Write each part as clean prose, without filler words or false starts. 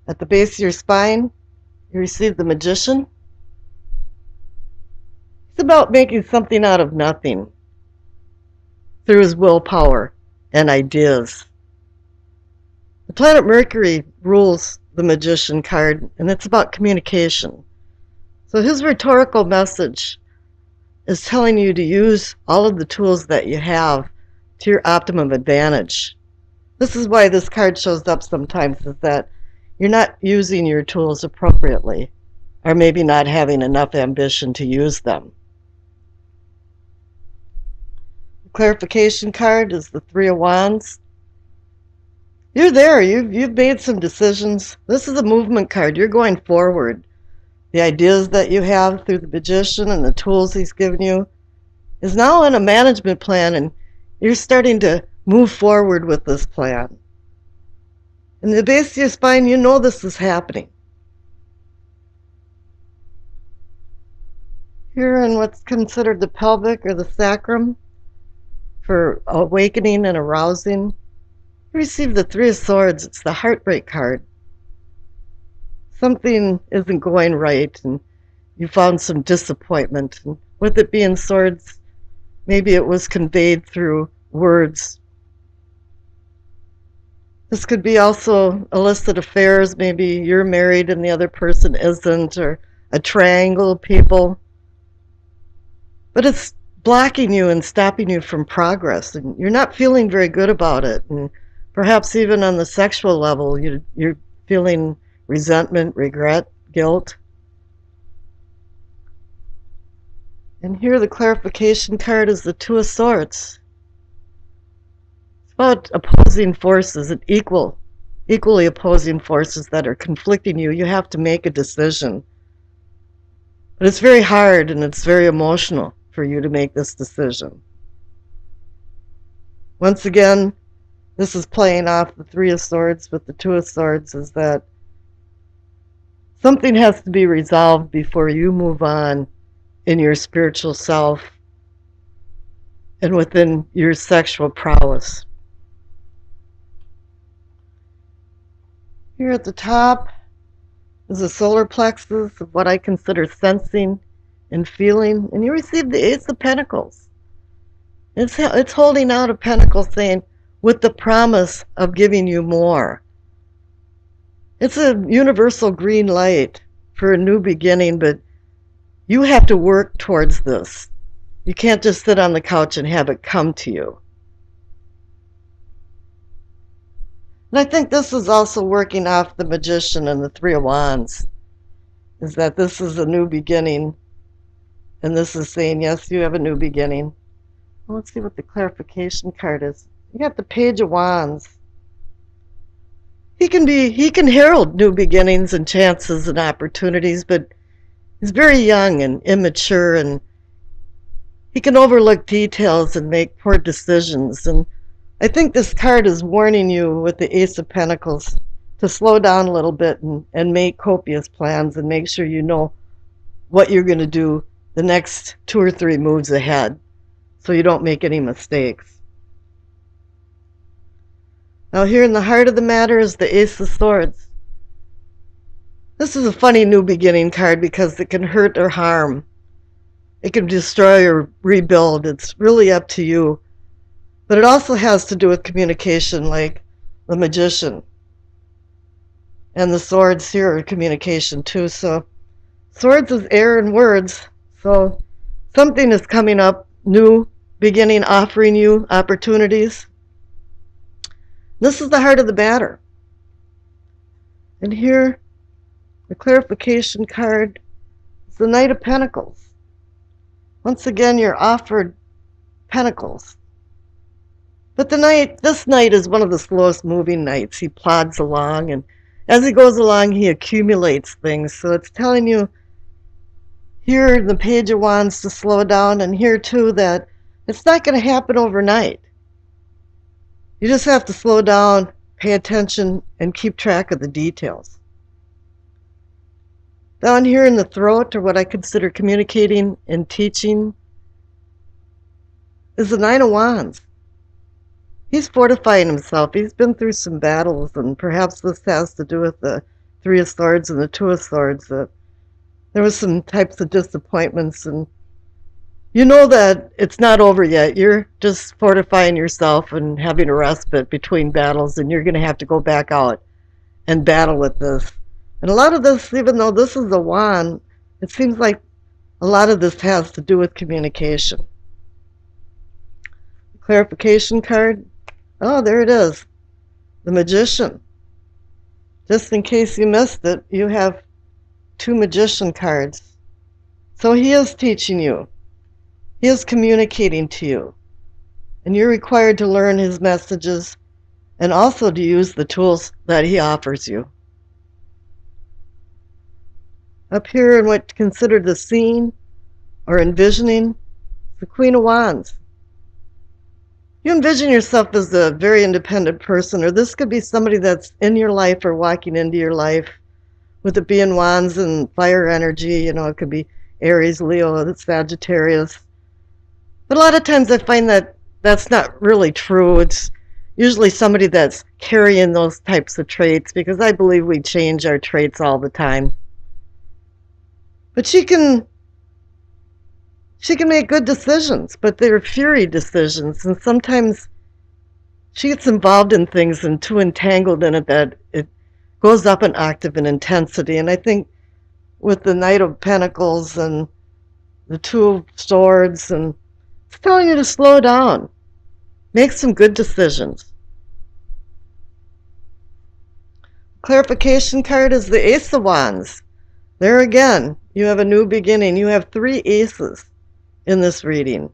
At the base of your spine, you receive the Magician. It's about making something out of nothing through his willpower and ideas. The planet Mercury rules the Magician card, and it's about communication. So his rhetorical message is telling you to use all of the tools that you have to your optimum advantage. This is why this card shows up sometimes, is that you're not using your tools appropriately, or maybe not having enough ambition to use them. The clarification card is the Three of Wands. You're there. You've made some decisions. This is a movement card. You're going forward. The ideas that you have through the Magician and the tools he's given you is now in a management plan, and you're starting to move forward with this plan. In the base of your spine, you know this is happening. Here in what's considered the pelvic or the sacrum for awakening and arousing, you receive the Three of Swords. It's the heartbreak card. Something isn't going right, and you found some disappointment. And with it being swords, maybe it was conveyed through words. This could be also illicit affairs. Maybe you're married and the other person isn't, or a triangle of people. But it's blocking you and stopping you from progress, and you're not feeling very good about it. And perhaps even on the sexual level, you're feeling resentment, regret, guilt. And here the clarification card is the Two of Swords. It's about opposing forces, and equally opposing forces that are conflicting you. You have to make a decision. But it's very hard and it's very emotional for you to make this decision. Once again, this is playing off the Three of Swords with the Two of Swords, is that something has to be resolved before you move on in your spiritual self and within your sexual prowess. Here at the top is the solar plexus of what I consider sensing and feeling, and you receive the Ace of Pentacles. It's holding out a pentacle saying, with the promise of giving you more. It's a universal green light for a new beginning, but you have to work towards this. You can't just sit on the couch and have it come to you. And I think this is also working off the Magician and the Three of Wands, is that this is a new beginning, and this is saying, yes, you have a new beginning. Well, let's see what the clarification card is. You got the Page of Wands. He can herald new beginnings and chances and opportunities, but he's very young and immature, and he can overlook details and make poor decisions. And I think this card is warning you with the Ace of Pentacles to slow down a little bit and make copious plans and make sure you know what you're going to do the next 2 or 3 moves ahead so you don't make any mistakes. Now here in the heart of the matter is the Ace of Swords. This is a funny new beginning card because it can hurt or harm. It can destroy or rebuild. It's really up to you. But it also has to do with communication, like the Magician. And the Swords here are communication too. So Swords is air and words. So something is coming up, new beginning, offering you opportunities. This is the heart of the matter. And here, the clarification card is the Knight of Pentacles. Once again, you're offered pentacles. But this knight is one of the slowest moving knights. He plods along, and as he goes along, he accumulates things. So it's telling you here in the Page of Wands to slow down, and here too that it's not going to happen overnight. You just have to slow down, pay attention, and keep track of the details. Down here in the throat, or what I consider communicating and teaching, is the Nine of Wands. He's fortifying himself. He's been through some battles, and perhaps this has to do with the Three of Swords and the Two of Swords, that there was some types of disappointments, and you know that it's not over yet. You're just fortifying yourself and having a respite between battles, and you're going to have to go back out and battle with this. And a lot of this, even though this is a wand, it seems like a lot of this has to do with communication. Clarification card. Oh, there it is. The Magician. Just in case you missed it, you have two Magician cards. So he is teaching you. He is communicating to you. And you're required to learn his messages and also to use the tools that he offers you. Up here in what's considered the scene or envisioning, the Queen of Wands. You envision yourself as a very independent person, or this could be somebody that's in your life or walking into your life, with it being Wands and fire energy. It could be Aries, Leo, Sagittarius. But a lot of times I find that that's not really true. It's usually somebody that's carrying those types of traits, because I believe we change our traits all the time. But she can make good decisions, but they're fury decisions, and sometimes she gets involved in things and too entangled in it that it goes up an octave in intensity. And I think with the Knight of Pentacles and the Two of Swords, and it's telling you to slow down, make some good decisions. Clarification card is the Ace of Wands. There again, you have a new beginning. You have three aces in this reading.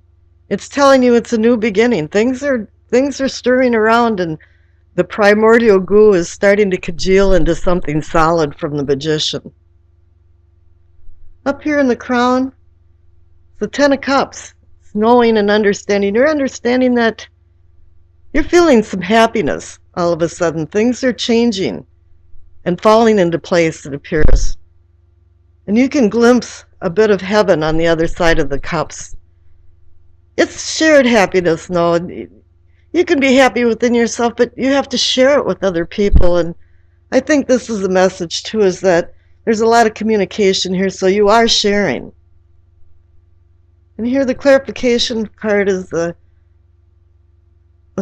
It's telling you it's a new beginning. Things are stirring around, and the primordial goo is starting to congeal into something solid from the Magician. Up here in the crown, the Ten of Cups. It's knowing and understanding. You're understanding that you're feeling some happiness all of a sudden. Things are changing and falling into place, it appears. And you can glimpse a bit of heaven on the other side of the cups. It's shared happiness, no. You can be happy within yourself, but you have to share it with other people. And I think this is the message, too, is that there's a lot of communication here, so you are sharing. And here the clarification card is the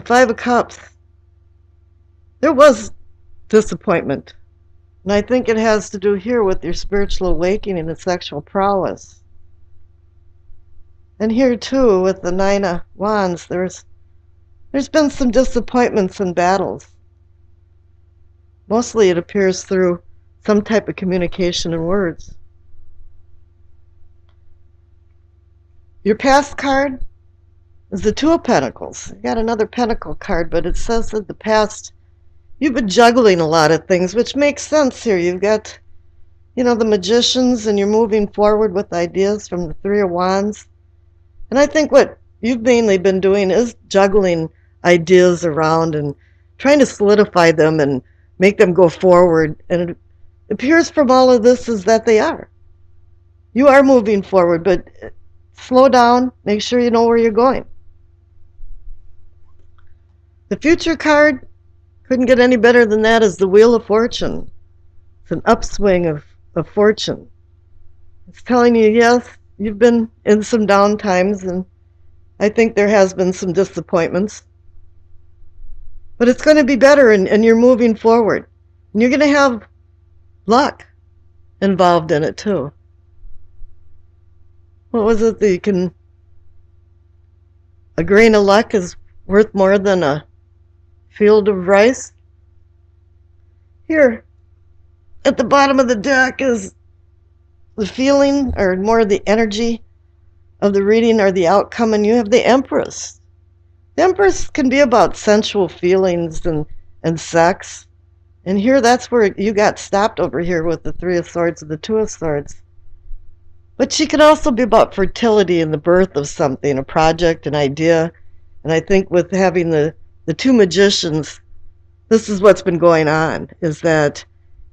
Five of Cups. There was disappointment. And I think it has to do here with your spiritual awakening and sexual prowess. And here, too, with the Nine of Wands, there's been some disappointments and battles. Mostly it appears through some type of communication in words. Your past card is the Two of Pentacles. You got another Pentacle card, but it says that the past, you've been juggling a lot of things, which makes sense here. You've got, the magicians, and you're moving forward with ideas from the Three of Wands. And I think what you've mainly been doing is juggling ideas around and trying to solidify them and make them go forward. And it appears from all of this is that they are. You are moving forward, but slow down. Make sure you know where you're going. The future card, couldn't get any better than that, is the Wheel of Fortune. It's an upswing of fortune. It's telling you, yes, you've been in some down times, and I think there has been some disappointments. But it's going to be better, and you're moving forward. And you're going to have luck involved in it, too. What was it that you can... A grain of luck is worth more than a field of rice? Here, at the bottom of the deck is the feeling, or more the energy of the reading or the outcome, and you have the Empress. The Empress can be about sensual feelings and sex. And here, that's where you got stopped over here with the Three of Swords and the Two of Swords. But she can also be about fertility and the birth of something, a project, an idea. And I think with having the two magicians, this is what's been going on, is that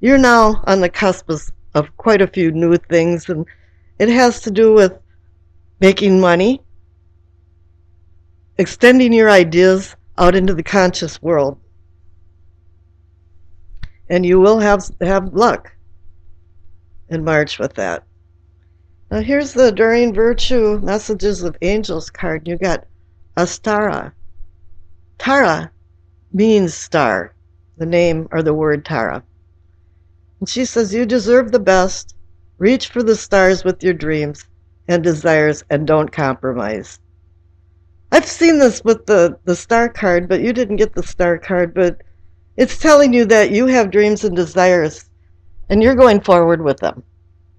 you're now on the cusp of quite a few new things, and it has to do with making money, extending your ideas out into the conscious world. And you will have luck in March with that. Now here's the Enduring Virtue Messages of Angels card. You got Astara. Tara means star, the name or the word Tara. And she says, you deserve the best. Reach for the stars with your dreams and desires and don't compromise. I've seen this with the star card, but you didn't get the star card, but it's telling you that you have dreams and desires and you're going forward with them.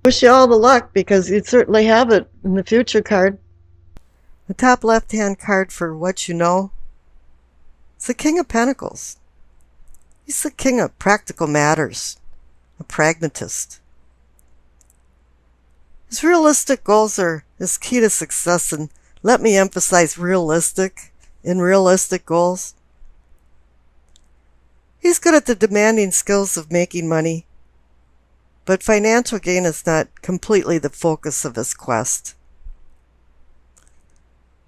Wish you all the luck because you'd certainly have it in the future card. The top left-hand card for what you know is the King of Pentacles. He's the king of practical matters, a pragmatist. His realistic goals are his key to success, and let me emphasize realistic in realistic goals. He's good at the demanding skills of making money, but financial gain is not completely the focus of his quest.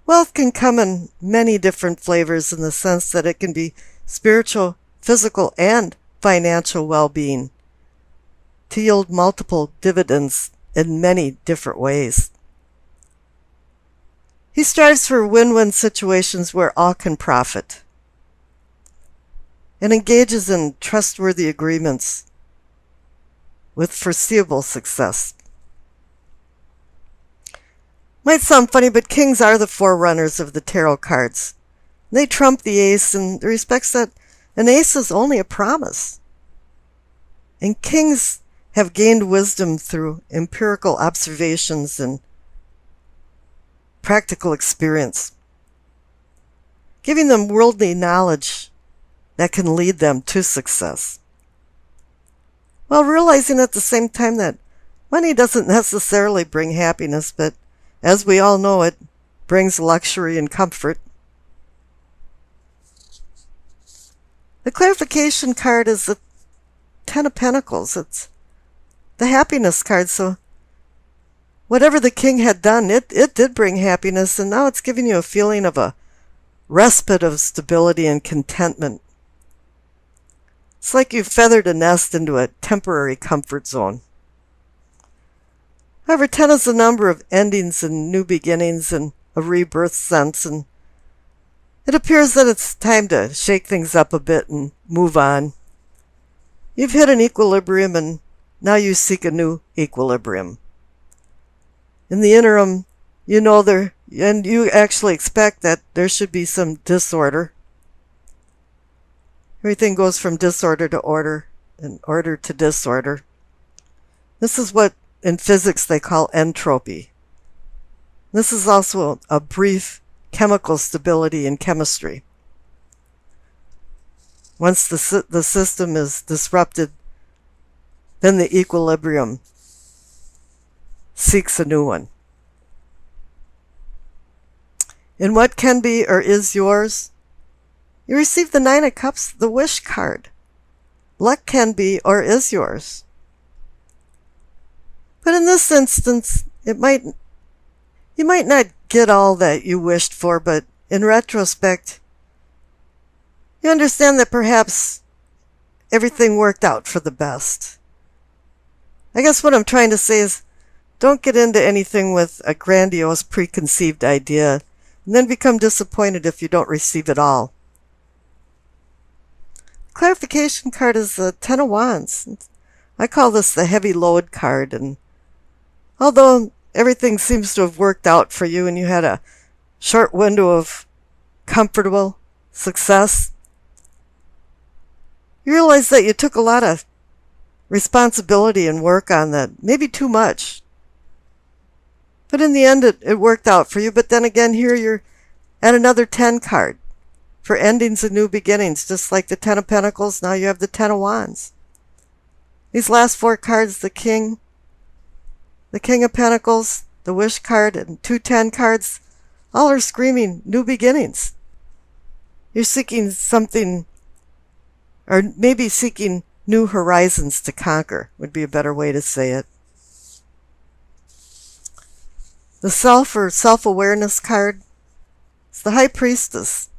Wealth can come in many different flavors in the sense that it can be spiritual, physical, and financial well-being to yield multiple dividends in many different ways. He strives for win-win situations where all can profit and engages in trustworthy agreements with foreseeable success. Might sound funny, but kings are the forerunners of the tarot cards. They trump the ace in the respects that an ace is only a promise. And kings have gained wisdom through empirical observations and practical experience, giving them worldly knowledge that can lead them to success, while realizing at the same time that money doesn't necessarily bring happiness, but as we all know, it brings luxury and comfort. The clarification card is the Ten of Pentacles. It's the happiness card, so whatever the king had done, it did bring happiness, and now it's giving you a feeling of a respite of stability and contentment. It's like you feathered a nest into a temporary comfort zone. However, 10 is the number of endings and new beginnings and a rebirth sense, and it appears that it's time to shake things up a bit and move on. You've hit an equilibrium, and now you seek a new equilibrium. In the interim, you know and you actually expect that there should be some disorder. Everything goes from disorder to order and order to disorder. This is what in physics they call entropy. This is also a brief chemical stability in chemistry. Once the system is disrupted, then the equilibrium seeks a new one. In what can be or is yours, you receive the Nine of Cups, the Wish card. Luck can be or is yours. But in this instance, you might not get all that you wished for, but in retrospect, you understand that perhaps everything worked out for the best. I guess what I'm trying to say is, don't get into anything with a grandiose preconceived idea and then become disappointed if you don't receive it all. Clarification card is the Ten of Wands. I call this the heavy load card, and although everything seems to have worked out for you and you had a short window of comfortable success, you realize that you took a lot of responsibility and work on that, maybe too much. But in the end, it worked out for you. But then again, here you're at another 10 card for endings and new beginnings. Just like the 10 of Pentacles, now you have the 10 of Wands. These last 4 cards, the King of Pentacles, the Wish card, and 2 10 cards, all are screaming new beginnings. You're seeking something, or maybe seeking new horizons to conquer, would be a better way to say it. The Self or Self-Awareness card is the High Priestess.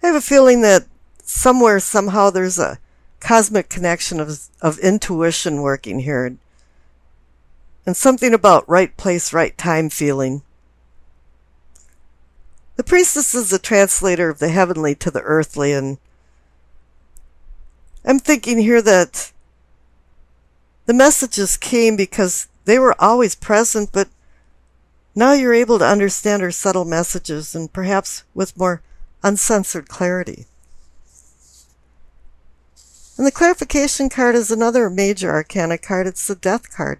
I have a feeling that somewhere, somehow, there's a cosmic connection of intuition working here, and something about right place, right time feeling. The priestess is the translator of the heavenly to the earthly, and I'm thinking here that the messages came because they were always present, but now you're able to understand her subtle messages, and perhaps with more uncensored clarity. And the clarification card is another major arcana card. It's the death card.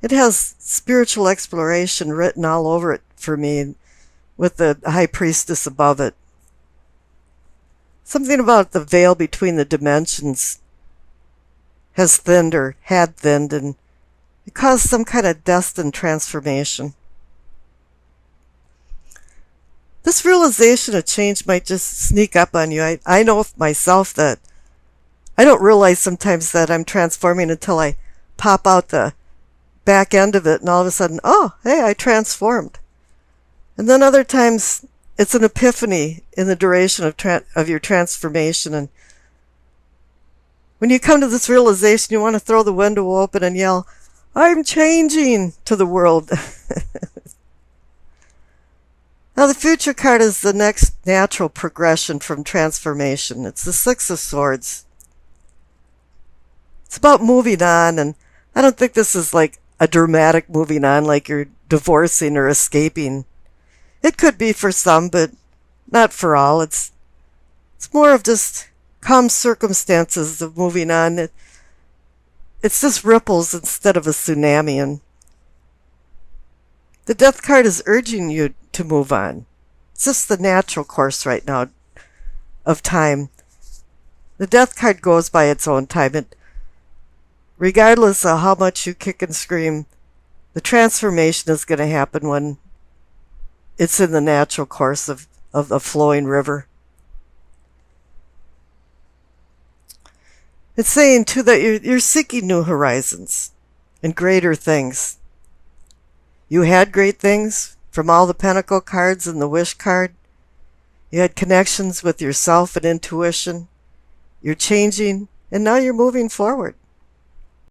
It has spiritual exploration written all over it for me, with the high priestess above it. Something about the veil between the dimensions has thinned or had thinned, and it caused some kind of destined transformation. This realization of change might just sneak up on you. I know myself that I don't realize sometimes that I'm transforming until I pop out the back end of it, and all of a sudden, oh, hey, I transformed. And then other times, it's an epiphany in the duration of your transformation. And when you come to this realization, you want to throw the window open and yell, I'm changing, to the world. Now, the future card is the next natural progression from transformation. It's the Six of Swords. It's about moving on, and I don't think this is like a dramatic moving on, like you're divorcing or escaping. It could be for some, but not for all. It's more of just calm circumstances of moving on. It's just ripples instead of a tsunami, and the death card is urging you to move on. It's just the natural course right now of time. The death card goes by its own time. Regardless of how much you kick and scream, the transformation is going to happen when it's in the natural course of a flowing river. It's saying, too, that you're seeking new horizons and greater things. You had great things from all the Pentacle cards and the Wish card. You had connections with yourself and intuition. You're changing, and now you're moving forward.